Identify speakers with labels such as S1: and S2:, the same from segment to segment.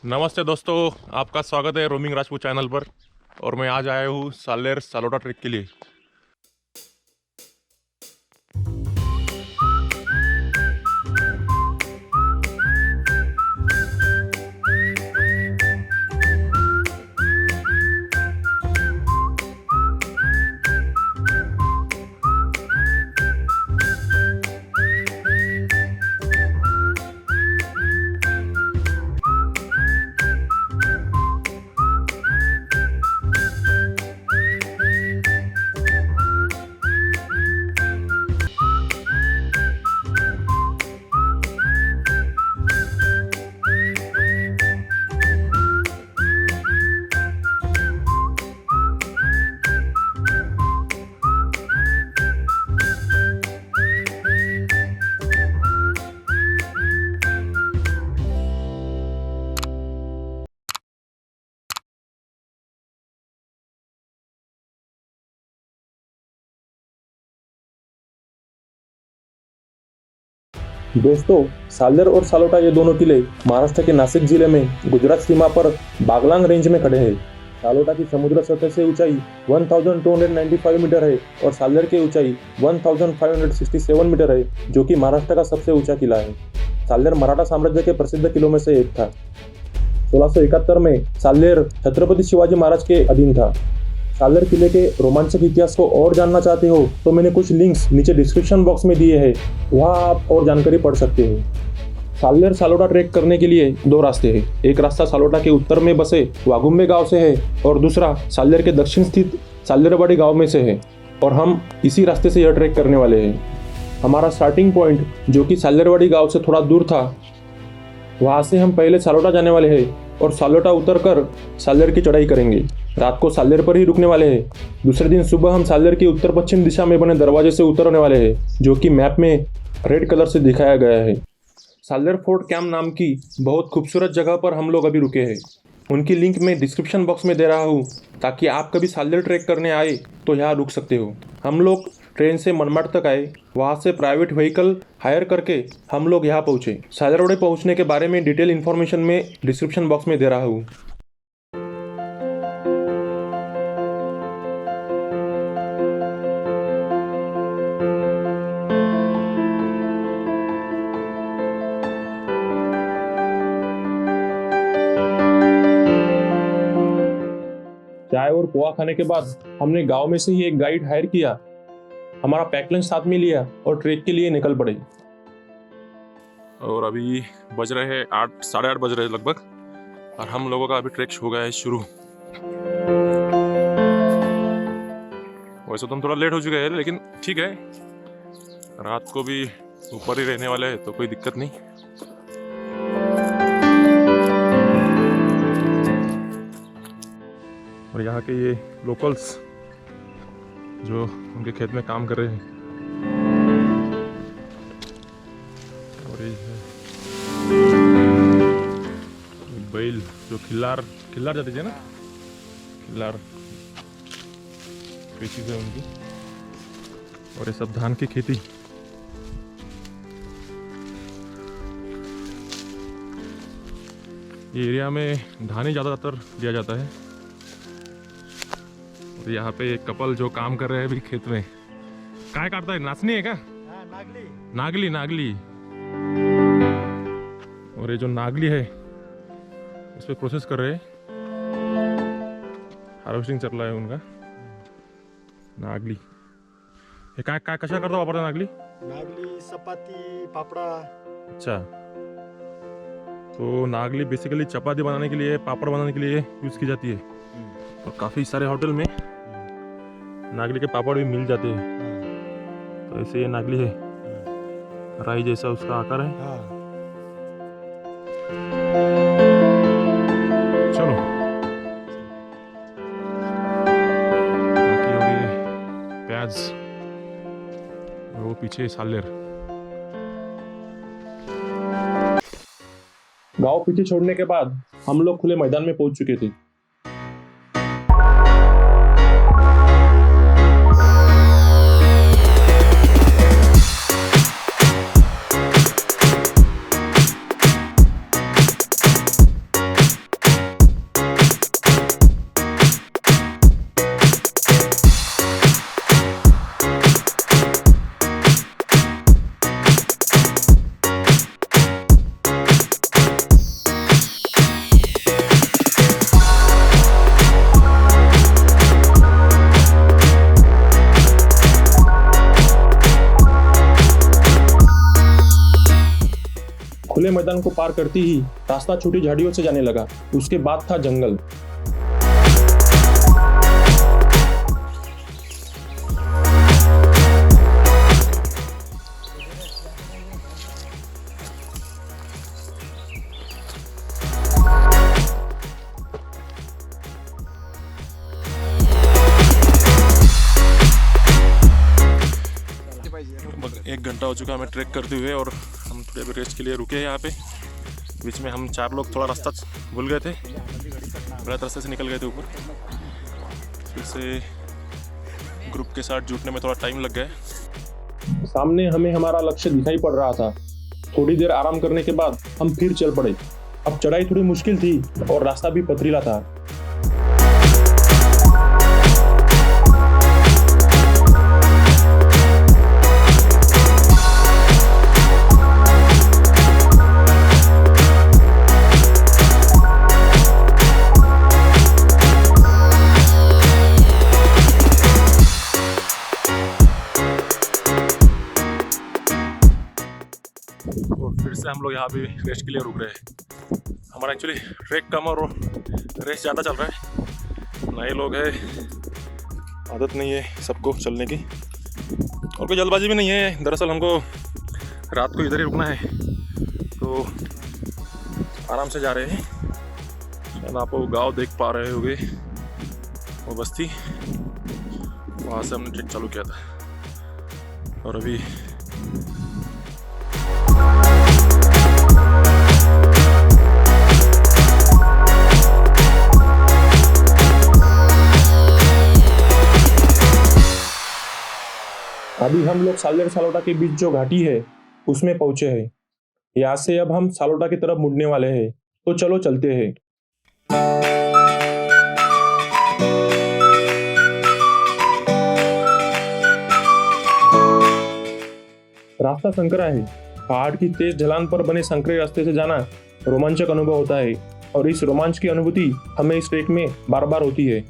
S1: नमस्ते दोस्तों, आपका स्वागत है रोमिंग राजपूत चैनल पर। और मैं आज आया हूँ सालेर सालोटा ट्रेक के लिए।
S2: दोस्तों, सालेर और सालोटा ये दोनों किले महाराष्ट्र के नासिक जिले में गुजरात सीमा पर बागलांग रेंज में खड़े हैं। सालोटा की समुद्र सतह से ऊंचाई 1295 मीटर है और सालेर की ऊंचाई 1567 मीटर है, जो कि महाराष्ट्र का सबसे ऊंचा किला है। सालेर मराठा साम्राज्य के प्रसिद्ध किलों में से एक था। 1671 में सालेर छत्रपति शिवाजी महाराज के अधीन था। सालेर किले के रोमांचक इतिहास को और जानना चाहते हो तो मैंने कुछ लिंक्स नीचे डिस्क्रिप्शन बॉक्स में दिए हैं, वहां आप और जानकारी पढ़ सकते हो। सालेर सालोटा ट्रैक करने के लिए दो रास्ते हैं। एक रास्ता सालोटा के उत्तर में बसे वागुंबे गांव से है और दूसरा सालेर के दक्षिण स्थित सालेरवाड़ी गांव में से है, और हम इसी रास्ते से यह ट्रैक करने वाले हैं। हमारा स्टार्टिंग पॉइंट, जो कि सालेरवाड़ी गांव से थोड़ा दूर था, वहां से हम पहले सालोटा जाने वाले हैं और सालोटा उतरकर सालेर की चढ़ाई करेंगे। रात को सालेर पर ही रुकने वाले हैं। दूसरे दिन सुबह हम सालेर की उत्तर पश्चिम दिशा में बने दरवाजे से उतरने वाले हैं, जो कि मैप में रेड कलर से दिखाया गया है। सालेर फोर्ट कैंप नाम की बहुत खूबसूरत जगह पर हम लोग अभी रुके हैं। उनकी लिंक मैं डिस्क्रिप्शन बॉक्स में दे रहा हूँ, ताकि आप कभी सालेर ट्रैक करने आए तो यहाँ रुक सकते हो। हम लोग ट्रेन से मनमाड तक आए, वहाँ से प्राइवेट व्हीकल हायर करके हम लोग यहाँ पहुँचे। सालेरवाड़ी पहुँचने के बारे में डिटेल इन्फॉर्मेशन मैं डिस्क्रिप्शन बॉक्स में दे रहा हूँ। चाय और पोहा खाने के बाद हमने गांव में से ही एक गाइड हायर किया, हमारा पैक लंच साथ में लिया और ट्रैक के लिए निकल पड़े।
S1: और अभी बज रहे हैं 8, साढ़े 8 बज रहे हैं लगभग, और हम लोगों का अभी ट्रैक हो गया है शुरू। वैसे तो हम थोड़ा लेट हो चुके हैं, लेकिन ठीक है, रात को भी ऊपर ही रहने वाले हैं तो कोई दिक्कत नहीं। और यहाँ के ये लोकल्स जो उनके खेत में काम कर रहे हैं, और ये है बैल जो खिल्लार जाती है ना, खिल्लार पेशीज है उनकी। और ये सब धान की खेती। ये एरिया में धान ही ज़्यादातर दिया जाता है। और यहाँ पे एक कपल जो काम कर रहे हैं अभी खेत में, काय काटता है, नाचनी है क्या? नागली नागली। और ये जो नागली है इस पे प्रोसेस कर रहे हैं, हार्वेस्टिंग चल रहा है उनका। नागली हे काय काय कशा करता वापरता नागली?
S3: नागली, चपाती, पापड़ा।
S1: अच्छा, तो नागली बेसिकली चपाती बनाने के लिए, पापड़ बनाने के लिए यूज की जाती है। और काफी सारे होटल में नागली के पापड़ भी मिल जाते हैं। तो ऐसे ये नागली है, राई जैसा उसका आकार है। चलो, बाकी हो गई प्याज, और वो पीछे सालेर।
S2: गांव पीछे छोड़ने के बाद हम लोग खुले मैदान में पहुंच चुके थे। मैदान को पार करती ही रास्ता छोटी झाड़ियों से जाने लगा। उसके बाद था जंगल।
S1: लगभग 1 घंटा हो चुका हमें ट्रैक करते हुए और हम थोड़ी अभी रेस्ट के लिए रुके हैं यहाँ पे। बीच में हम 4 लोग थोड़ा रास्ता भूल गए थे, गलत रास्ते से निकल गए थे ऊपर। फिर से ग्रुप के साथ जुटने में थोड़ा टाइम लग गया।
S2: सामने हमें हमारा लक्ष्य दिखाई पड़ रहा था। थोड़ी देर आराम करने के बाद हम फिर चल पड़े। अब चढ़ाई थोड़ी मुश्किल थी और रास्ता भी पथरीला था।
S1: और फिर से हम लोग यहाँ पे रेस्ट के लिए रुक रहे हैं। हमारा एक्चुअली ट्रैक कम और रेस्ट ज़्यादा चल रहा है। नए लोग हैं, आदत नहीं है सबको चलने की और कोई जल्दबाजी भी नहीं है। दरअसल हमको रात को इधर ही रुकना है तो आराम से जा रहे हैं। शायद आप वो गाँव देख पा रहे होंगे, वो बस्ती, वहाँ से हमने ट्रैक चालू किया था। और अभी
S2: अभी हम लोग साल्लेर सालोटा के बीच जो घाटी है उसमें पहुंचे हैं। यहाँ से अब हम सालोटा की तरफ मुड़ने वाले हैं, तो चलो चलते हैं। रास्ता संकरा है। पहाड़ की तेज ढलान पर बने संकरे रास्ते से जाना रोमांचक अनुभव होता है और इस रोमांच की अनुभूति हमें इस ट्रैक में बार बार होती है।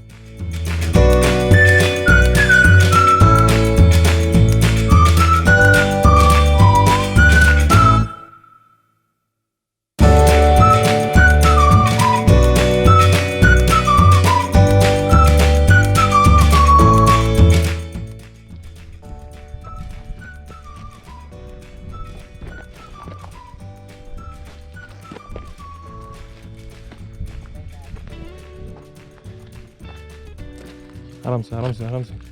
S1: आराम से आराम से आराम से।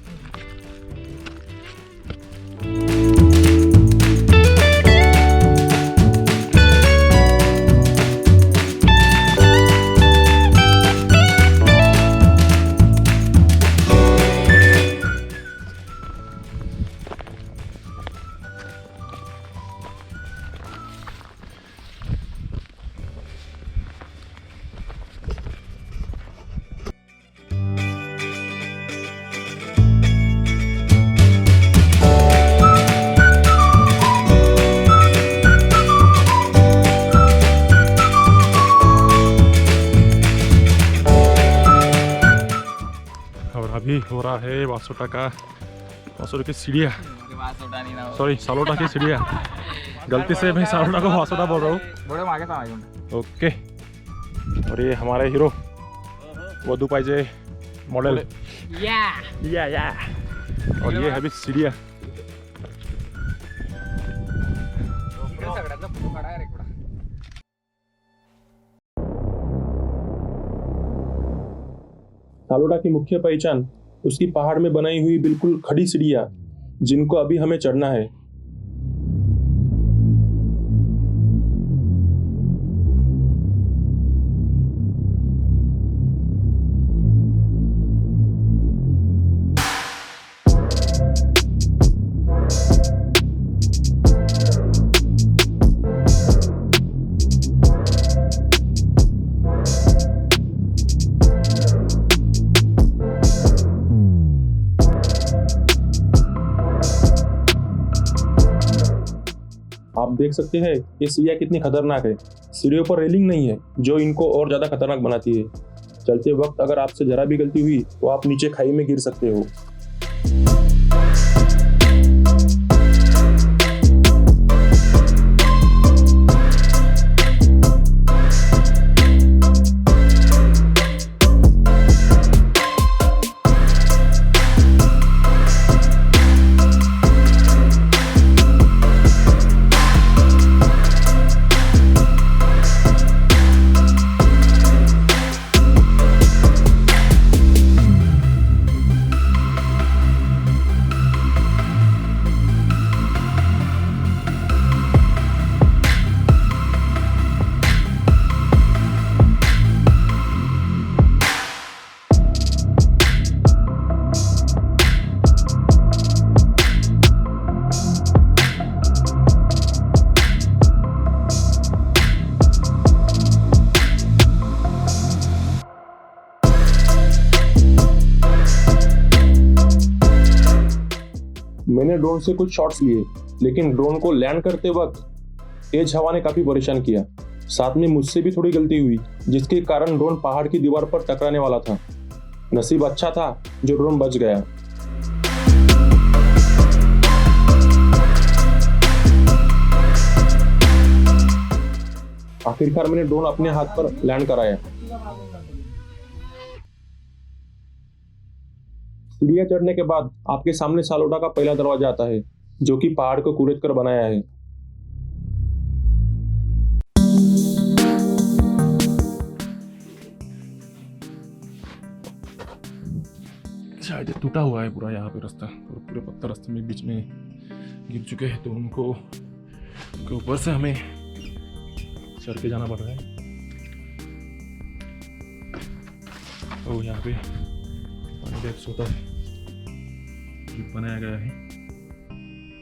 S1: अभी हो रहा है वासोटा की सीढ़िया, सॉरी सालोटा की सीढ़िया। गलती से मैं सालोटा को वासोटा बोल रहा हूँ। ओके, और ये हमारे हीरो वधू पाइजे मॉडल, या और ये है अभी सीढ़िया।
S2: सालोटा की मुख्य पहचान उसकी पहाड़ में बनाई हुई बिल्कुल खड़ी सीढ़ियां, जिनको अभी हमें चढ़ना है। आप देख सकते हैं ये सीढ़ियाँ कितनी खतरनाक है। सीढ़ियों पर रेलिंग नहीं है जो इनको और ज्यादा खतरनाक बनाती है। चलते वक्त अगर आपसे जरा भी गलती हुई तो आप नीचे खाई में गिर सकते हो। मैंने ड्रोन से कुछ शॉट्स लिए, लेकिन ड्रोन को लैंड करते वक्त तेज हवा ने काफी परेशान किया। साथ में मुझसे भी थोड़ी गलती हुई, जिसके कारण ड्रोन पहाड़ की दीवार पर टकराने वाला था। नसीब अच्छा था जो ड्रोन बच गया। आखिरकार मैंने ड्रोन अपने हाथ पर लैंड कराया। सीढ़ियां चढ़ने के बाद आपके सामने सालोटा का पहला दरवाजा आता है, जो कि पहाड़ को कुरेद कर बनाया है।
S1: शायद ये टूटा हुआ है पूरा यहाँ पे रास्ता, और पूरे पत्थर रास्ते में बीच में गिर चुके हैं, तो उनको के ऊपर से हमें चढ़ के जाना पड़ रहा है। तो यहाँ पे पानी का एक सोता है बनाया गया है,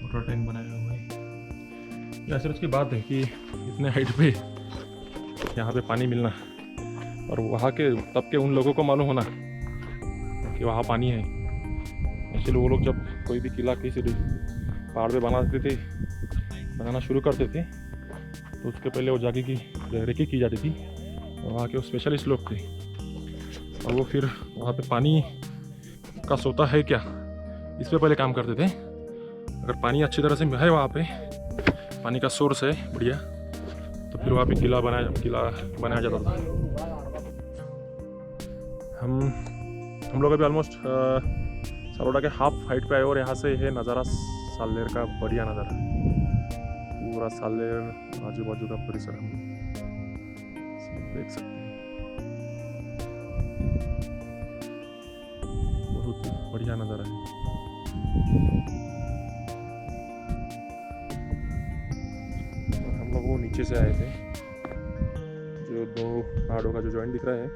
S1: वाटर टैंक बनाया हुआ है। या सिर्फ उसकी बात है कि इतने हाइट पे यहाँ पे पानी मिलना, और वहाँ के तब के उन लोगों को मालूम होना कि वहाँ पानी है। इसलिए वो लोग जब कोई भी किला किसी पहाड़ पे बनाना शुरू करते थे, तो उसके पहले वो जाके की रेकी की जाती थी, और वहाँ के वो स्पेशलिस्ट लोग थे, और वो फिर वहाँ पे पानी का सोता है क्या, इस पे पहले काम करते थे। अगर पानी अच्छी तरह से है, वहाँ पे पानी का सोर्स है बढ़िया, तो फिर वहाँ पे किला बनाया जाता था। हम लोग अभी ऑलमोस्ट सालोटा के हाफ हाइट पे आए, और यहाँ से है नज़ारा सालेर का, बढ़िया नज़ारा, पूरा सालेर आजू बाजू का परिसर हम देख सकते हैं। बहुत बढ़िया नज़ारा है। हम लोग वो नीचे से आए थे, जो दो पहाड़ों का जो जॉइंट दिख रहा है,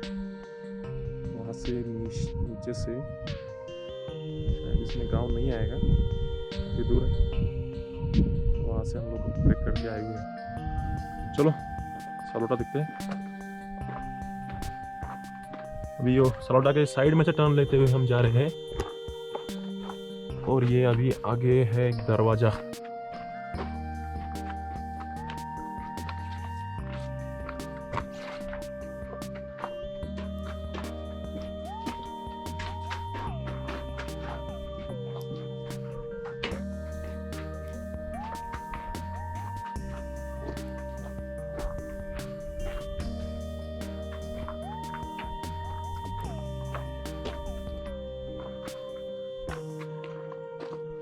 S1: वहाँ से नीचे से शायद इसमें गांव नहीं आएगा, काफ़ी दूर है, तो वहाँ से हम लोग ट्रैक करके आए हुए हैं। चलो सालोटा दिखते हैं। अभी यो सालोटा के साइड में से टर्न लेते हुए हम जा रहे हैं, और ये अभी आगे है एक दरवाजा।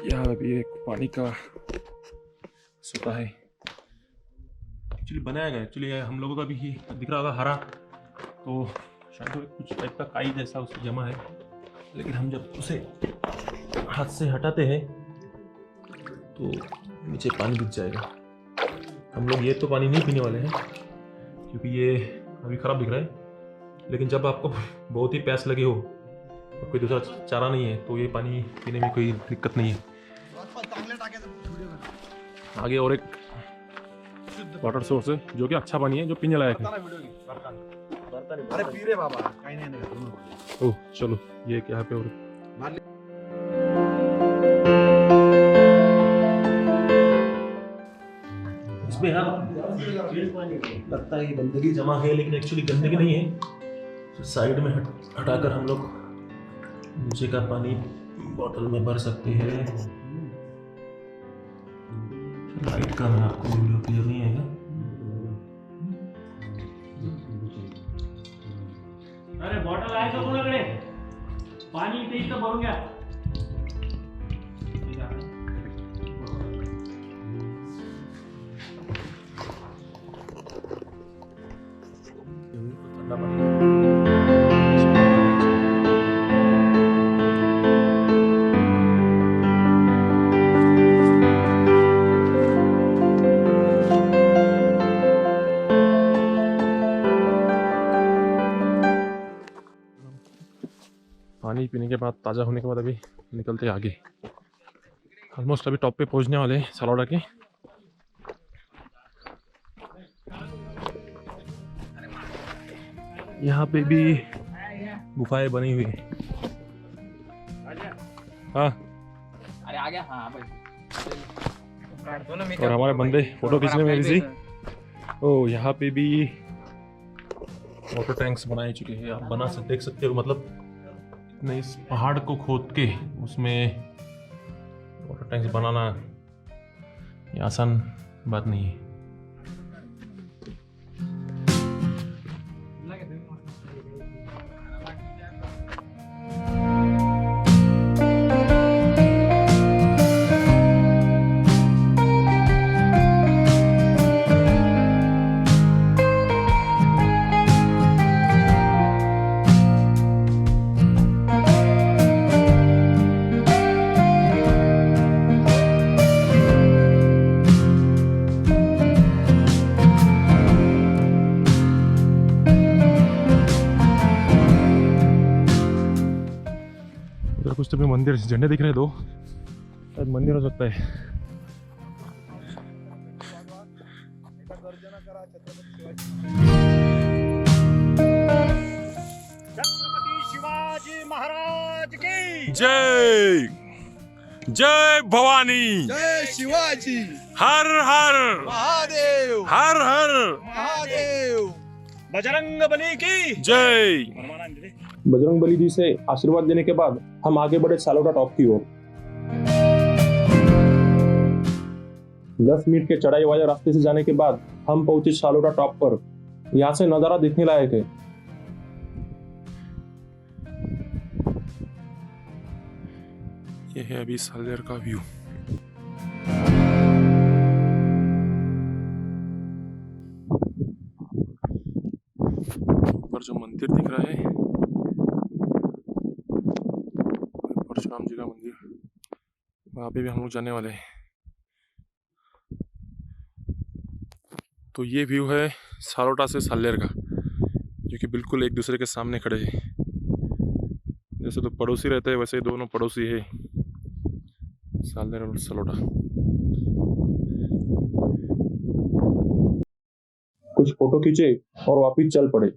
S1: यहाँ भी एक पानी का सोता है, एक्चुअली बनाया गया। एक्चुअली हम लोगों का भी ही दिख रहा होगा हरा, तो शायद वो कुछ टाइप का काई जैसा उसमें जमा है, लेकिन हम जब उसे हाथ से हटाते हैं तो नीचे पानी दिख जाएगा। हम लोग ये तो पानी नहीं पीने वाले हैं, क्योंकि ये अभी ख़राब दिख रहा है, लेकिन जब आपको बहुत ही प्यास लगी हो और कोई दूसरा चारा नहीं है, तो ये पानी पीने में कोई दिक्कत नहीं है। आगे और एक वाटर सोर्स है, जो कि अच्छा पानी है, जो पीने लायक है।
S3: अरे पी रे बाबा, काही नाही।
S1: ओह चलो, ये क्या पे और इसमें लगता है कि गंदगी जमा है, लेकिन एक्चुअली गंदगी नहीं है। तो साइड में हटाकर हम लोग नीचे का पानी बोतल में भर सकते हैं। लाइट का मैं आपको वीडियो क्लियर नहीं आएगा।
S4: अरे बॉटल आहे का कोणाकडे? पाणी इथे इथं भरून घ्या.
S1: ठंडा पानी पानी पीने के बाद, ताज़ा होने के बाद अभी निकलते हैं आगे। ऑलमोस्ट अभी टॉप पे पहुंचने वाले हैं सालोटा के। यहाँ पे भी गुफाएं बनी हुई है। हाँ
S4: अरे
S5: आ गया हाँ भाई काट दो ना
S1: और हमारे बंदे फोटो खींचने में बिजी। ओ यहाँ पे भी वाटर टैंक्स बनाए चुके हैं, आप बना सकते देख सकते हो। मतलब इतने इस पहाड़ को खोद के उसमें वाटर टैंक्स बनाना ये आसान बात नहीं है। कुछ तो भी मंदिर झंडे दिख रहे हैं दो, शायद मंदिर हो सकता है।
S4: छत्रपति शिवाजी महाराज की
S1: जय जय भवानी,
S3: जय शिवाजी
S1: हर हर
S3: महादेव
S1: हर हर
S3: महादेव।
S4: बजरंग बली की
S1: जय।
S2: बजरंग बली जी से आशीर्वाद लेने के बाद हम आगे बढ़े सालोटा टॉप की ओर। 10 मिनट के चढ़ाई वाले रास्ते से जाने के बाद हम पहुंचे सालोटा टॉप पर। यहाँ से नजारा देखने लायक है।
S1: ये है अभी सालेर का व्यू। ऊपर जो मंदिर दिख रहा है परशुराम जी का मंदिर, वहाँ पे भी हम लोग जाने वाले हैं। तो ये व्यू है सालोटा से सालेर का, जो कि बिल्कुल एक दूसरे के सामने खड़े हैं। जैसे तो पड़ोसी रहते हैं वैसे दोनों पड़ोसी है, सालेर और सालोटा।
S2: कुछ फोटो खींचे और वापिस चल पड़े।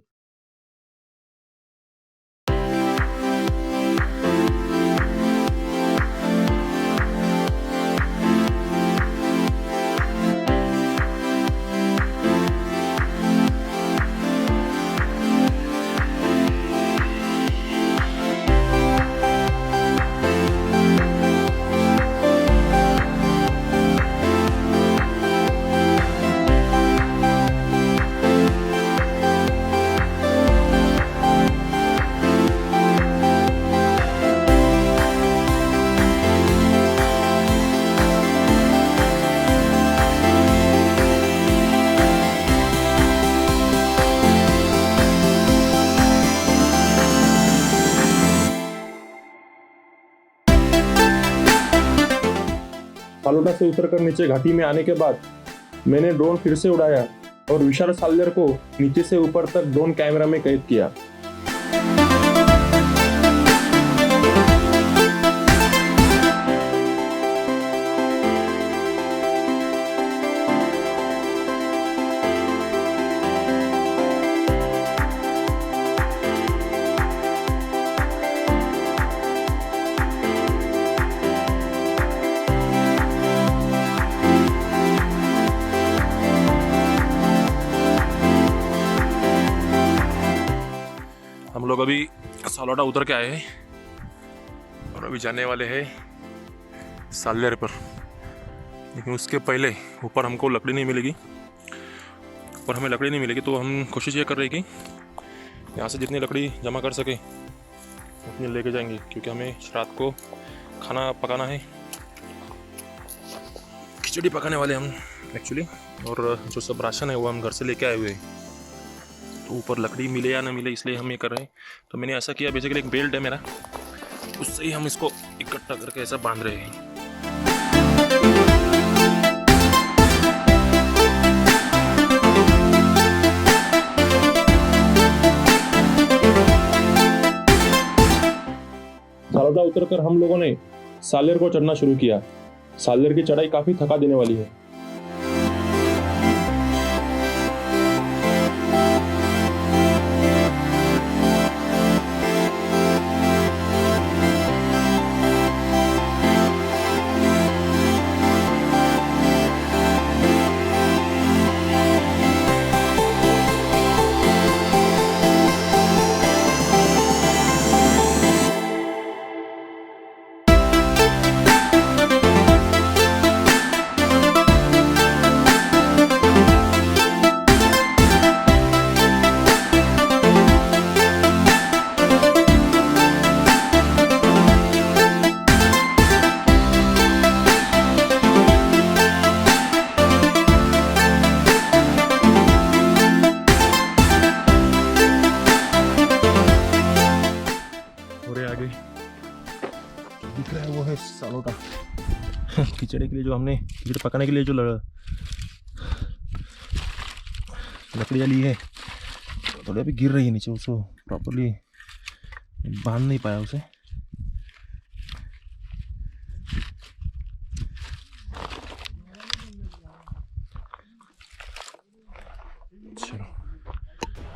S2: सालोटा से उतरकर नीचे घाटी में आने के बाद मैंने ड्रोन फिर से उड़ाया और विशाल सालेर को नीचे से ऊपर तक ड्रोन कैमरा में कैद किया।
S1: हम लोग अभी सालोटा उतर के आए हैं और अभी जाने वाले हैं सालेर पर। लेकिन उसके पहले ऊपर हमको लकड़ी नहीं मिलेगी, ऊपर हमें लकड़ी नहीं मिलेगी, तो हम कोशिश ये कर रहे हैं कि यहाँ से जितनी लकड़ी जमा कर सके उतनी लेके जाएंगे, क्योंकि हमें रात को खाना पकाना है। खिचड़ी पकाने वाले हम एक्चुअली, और जो सब राशन है वो हम घर से लेके आए हुए हैं। तो ऊपर लकड़ी मिले या ना मिले इसलिए हम ये कर रहे हैं। तो मैंने ऐसा किया, बेसिकली एक बेल्ट है मेरा, उससे ही हम इसको इकट्ठा करके ऐसा बांध रहे हैं।
S2: सालोटा उतरकर हम लोगों ने सालेर को चढ़ना शुरू किया। सालेर की चढ़ाई काफी थका देने वाली है।
S1: है वो है सालोटा। खिचड़ी के लिए जो हमने खिचड़ी पकाने के लिए जो लकड़ियाँ ली है थोड़ी अभी गिर रही है नीचे, उसको प्रॉपरली बांध नहीं पाया उसे। चलो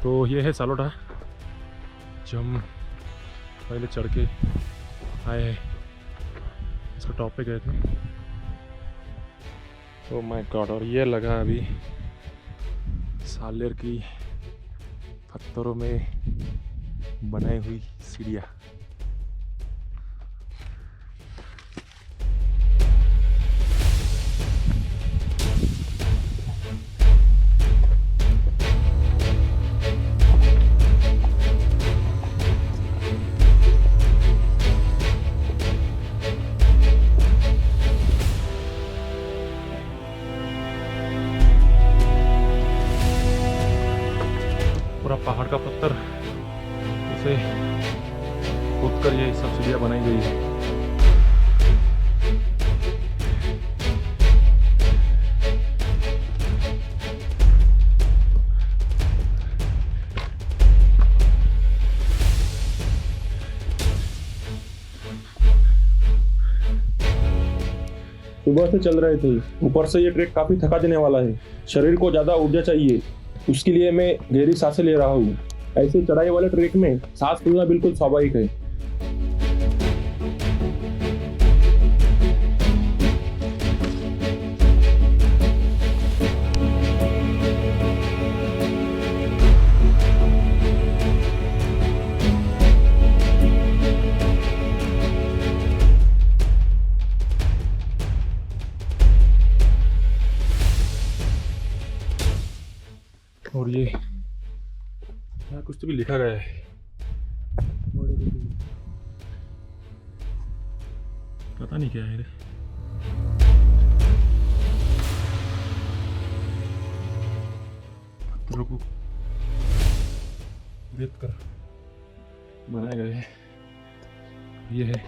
S1: तो ये है सालोटा जो हम पहले चढ़ के आए हैं, इसको टॉप पे गए थे। ओ माय गॉड, और ये लगा अभी सालेर की पत्थरों में बनाई हुई सीढ़ियाँ। पूरा पहाड़ का पत्थर उसे खोद कर ये सब सीढ़ियाँ बनाई गई है।
S2: सुबह से चल रहे थे, ऊपर से ये ट्रैक काफी थका देने वाला है। शरीर को ज्यादा ऊर्जा चाहिए, उसके लिए मैं गहरी सांसें ले रहा हूँ। ऐसे चढ़ाई वाले ट्रैक में सांस फूलना बिल्कुल स्वाभाविक है।
S1: और ये यहाँ कुछ तो भी लिखा गया है, पता नहीं क्या है रे। पत्थरों को रेत कर बनाए गए हैं। ये है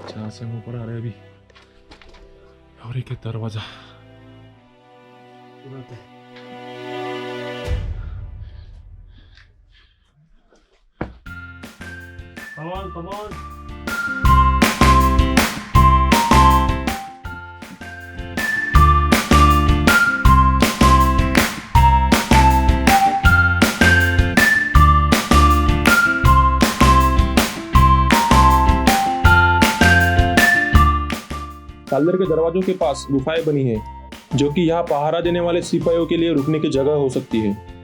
S1: जहाँ से हम ऊपर आ रहे हैं अभी, और एक दरवाजा।
S4: Come on.
S2: सालदर के दरवाजों के पास गुफाएं बनी है, जो कि यहाँ पहरा देने वाले सिपाहियों के लिए रुकने की जगह हो सकती है।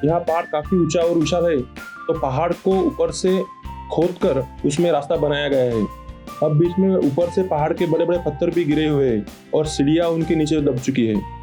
S2: यहाँ पहाड़ काफी ऊंचा और विशाल है, तो पहाड़ को ऊपर से खोदकर उसमें रास्ता बनाया गया है। अब बीच में ऊपर से पहाड़ के बड़े बड़े पत्थर भी गिरे हुए हैं और सीढ़ियाँ उनके नीचे दब चुकी है।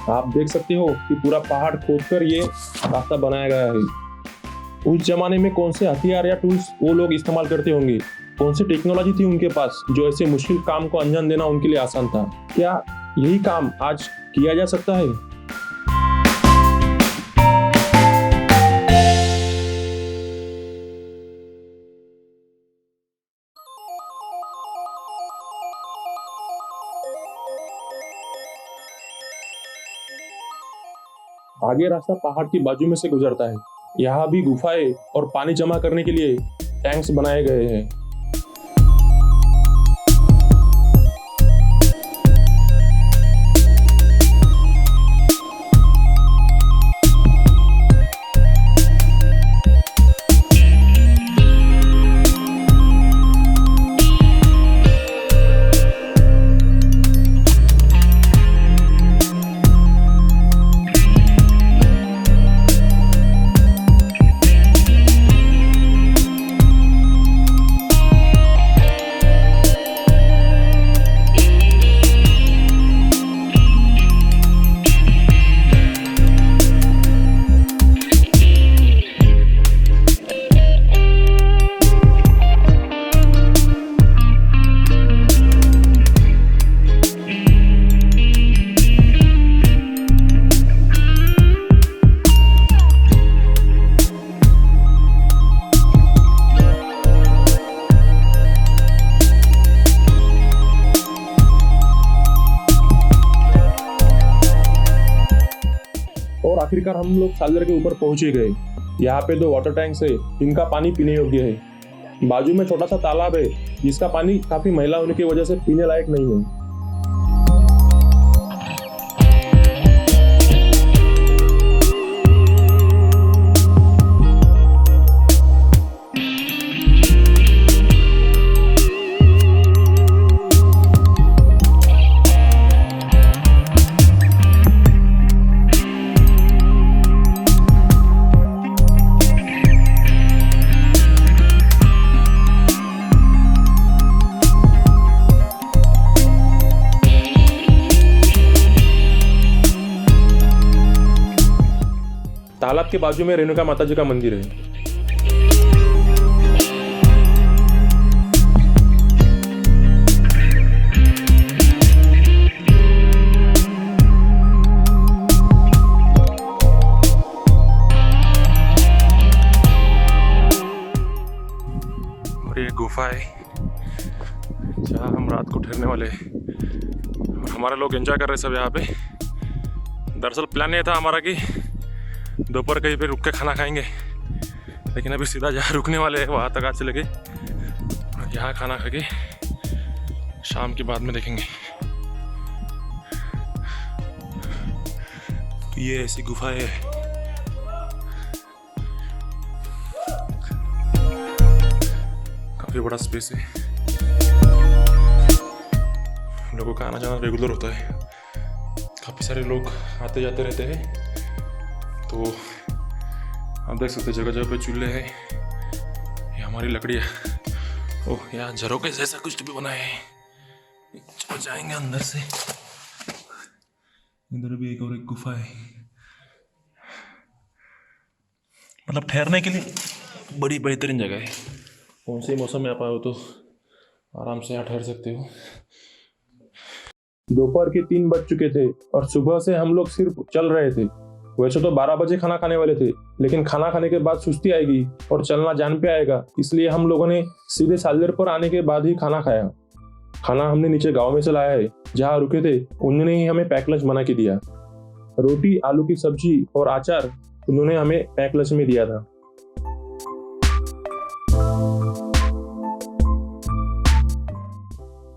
S2: आप देख सकते हो कि पूरा पहाड़ खोदकर ये रास्ता बनाया गया है। उस जमाने में कौन से हथियार या टूल्स वो लोग इस्तेमाल करते होंगे, कौन सी टेक्नोलॉजी थी उनके पास जो ऐसे मुश्किल काम को अंजाम देना उनके लिए आसान था। क्या यही काम आज किया जा सकता है? आगे रास्ता पहाड़ की बाजू में से गुजरता है। यहाँ भी गुफाएं और पानी जमा करने के लिए टैंक्स बनाए गए हैं। आखिरकार हम लोग सालर के ऊपर पहुंच ही गए। यहाँ पे 2 वाटर टैंक्स है जिनका पानी पीने योग्य है। बाजू में छोटा सा तालाब है जिसका पानी काफी मैला होने की वजह से पीने लायक नहीं है। तालाब के बाजू में रेणुका माता जी का मंदिर है।
S1: और ये गुफा है जहाँ हम रात को ठहरने वाले हैं। और हमारे लोग एंजॉय कर रहे सब यहाँ पे। दरअसल प्लान ये था हमारा कि दोपहर कहीं पे रुक के खाना खाएंगे, लेकिन अभी सीधा जहाँ रुकने वाले हैं वहाँ तक आज चले गए। और यहाँ खाना खा के शाम के बाद में देखेंगे। ये ऐसी गुफा है। काफी बड़ा स्पेस है। लोगों का आना जाना रेगुलर होता है। काफी सारे लोग आते जाते रहते हैं। तो आप देख सकते जगह जगह पे चूल्हे हैं। ये हमारी लकड़ियाँ। ओह, यहाँ झरोके जैसा कुछ भी बना है। चलो जाएंगे अंदर से। इधर भी एक और एक गुफा है। मतलब ठहरने के लिए बड़ी बेहतरीन जगह है। कौन से मौसम में आप आए हो तो आराम से यहाँ ठहर सकते हो।
S2: दोपहर के 3 बज चुके थे और सुबह से हम लोग सिर्फ चल रहे थे। वैसे तो 12 बजे खाना खाने वाले थे, लेकिन खाना खाने के बाद सुस्ती आएगी और चलना जान पे आएगा, इसलिए हम लोगों ने सीधे सालदेर पर आने के बाद ही खाना खाया। खाना हमने नीचे गांव में से लाया है। जहाँ रुके थे उन्होंने ही हमें पैक लंच बना के दिया। रोटी, आलू की सब्जी और अचार उन्होंने हमें पैक लंच में दिया था।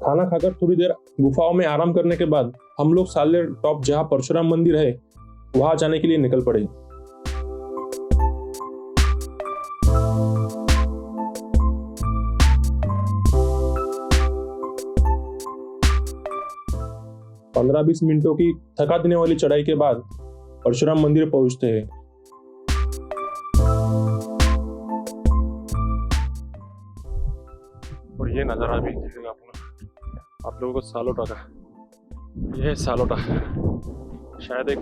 S2: खाना खाकर थोड़ी देर गुफाओं में आराम करने के बाद हम लोग सालदेर टॉप जहाँ परशुराम मंदिर है वहां जाने के लिए निकल पड़े। पंद्रह 20 मिनटों की थका देने वाली चढ़ाई के बाद परशुराम मंदिर पहुंचते हैं।
S1: और ये नज़ारा भी दिखेगा आप लोगों को सालोटा का। ये है सालोटा। शायद एक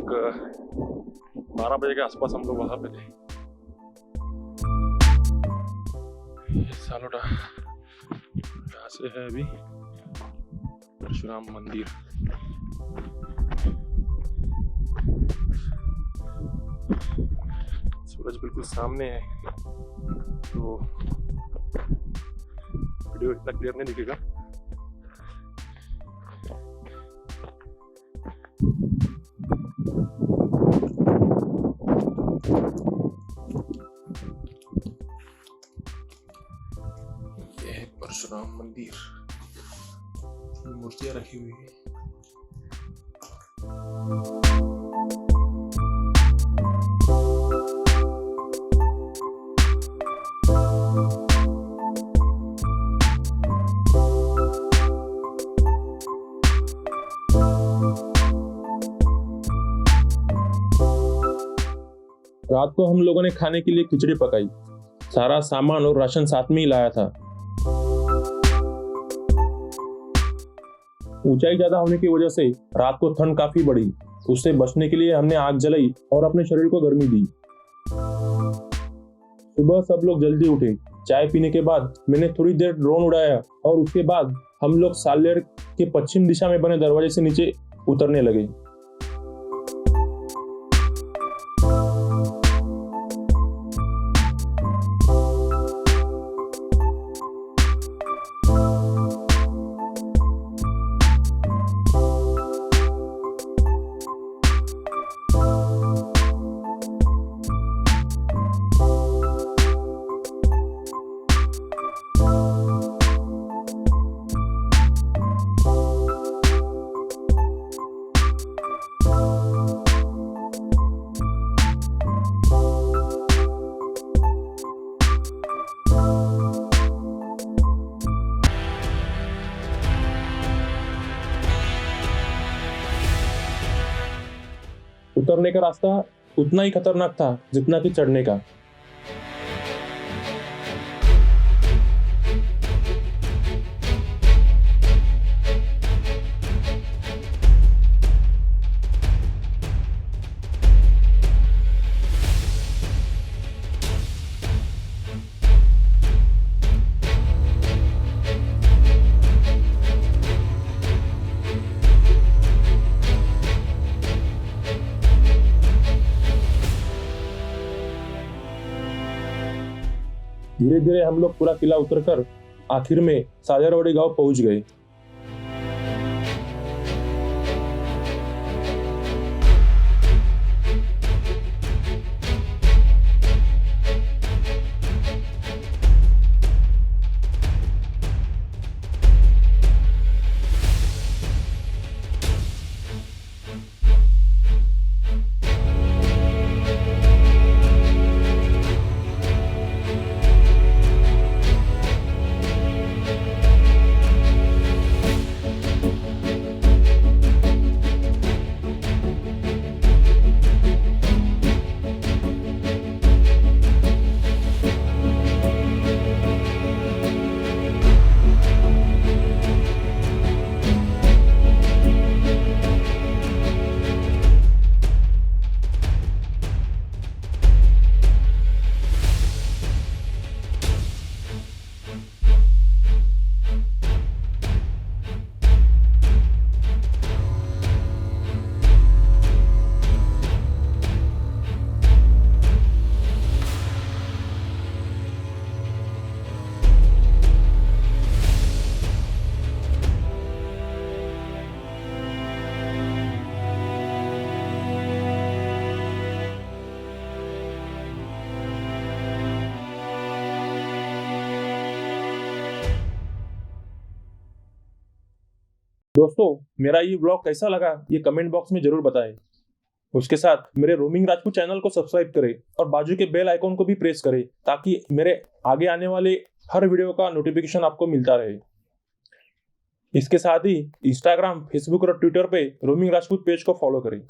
S1: 12 बजे के आसपास हम लोग वहाँ पे थे। ये सालोटा यहाँ से है अभी परशुराम मंदिर। सूरज बिल्कुल सामने है तो वीडियो इतना क्लियर नहीं दिखेगा। ये है परशुराम मंदिर। मूर्तियां रखी हुई है।
S2: रात को हम लोगों ने खाने के लिए खिचड़ी पकाई। सारा सामान और राशन साथ में ही लाया था। ऊंचाई ज्यादा होने की वजह से रात को ठंड काफी बढ़ी। उससे बचने के लिए हमने आग जलाई और अपने शरीर को गर्मी दी। सुबह सब लोग जल्दी उठे। चाय पीने के बाद मैंने थोड़ी देर ड्रोन उड़ाया और उसके बाद हम लोग सालदेर के पश्चिम दिशा में बने दरवाजे से नीचे उतरने लगे। उतरने का रास्ता उतना ही खतरनाक था जितना कि चढ़ने का। धीरे धीरे हम लोग पूरा किला उतरकर आखिर में साजरवाड़ी गांव पहुंच गए। दोस्तों, मेरा ये ब्लॉग कैसा लगा ये कमेंट बॉक्स में जरूर बताएं। उसके साथ मेरे रोमिंग राजपूत चैनल को सब्सक्राइब करें और बाजू के बेल आइकॉन को भी प्रेस करें ताकि मेरे आगे आने वाले हर वीडियो का नोटिफिकेशन आपको मिलता रहे। इसके साथ ही इंस्टाग्राम, फेसबुक और ट्विटर पे रोमिंग राजपूत पेज को फॉलो करें।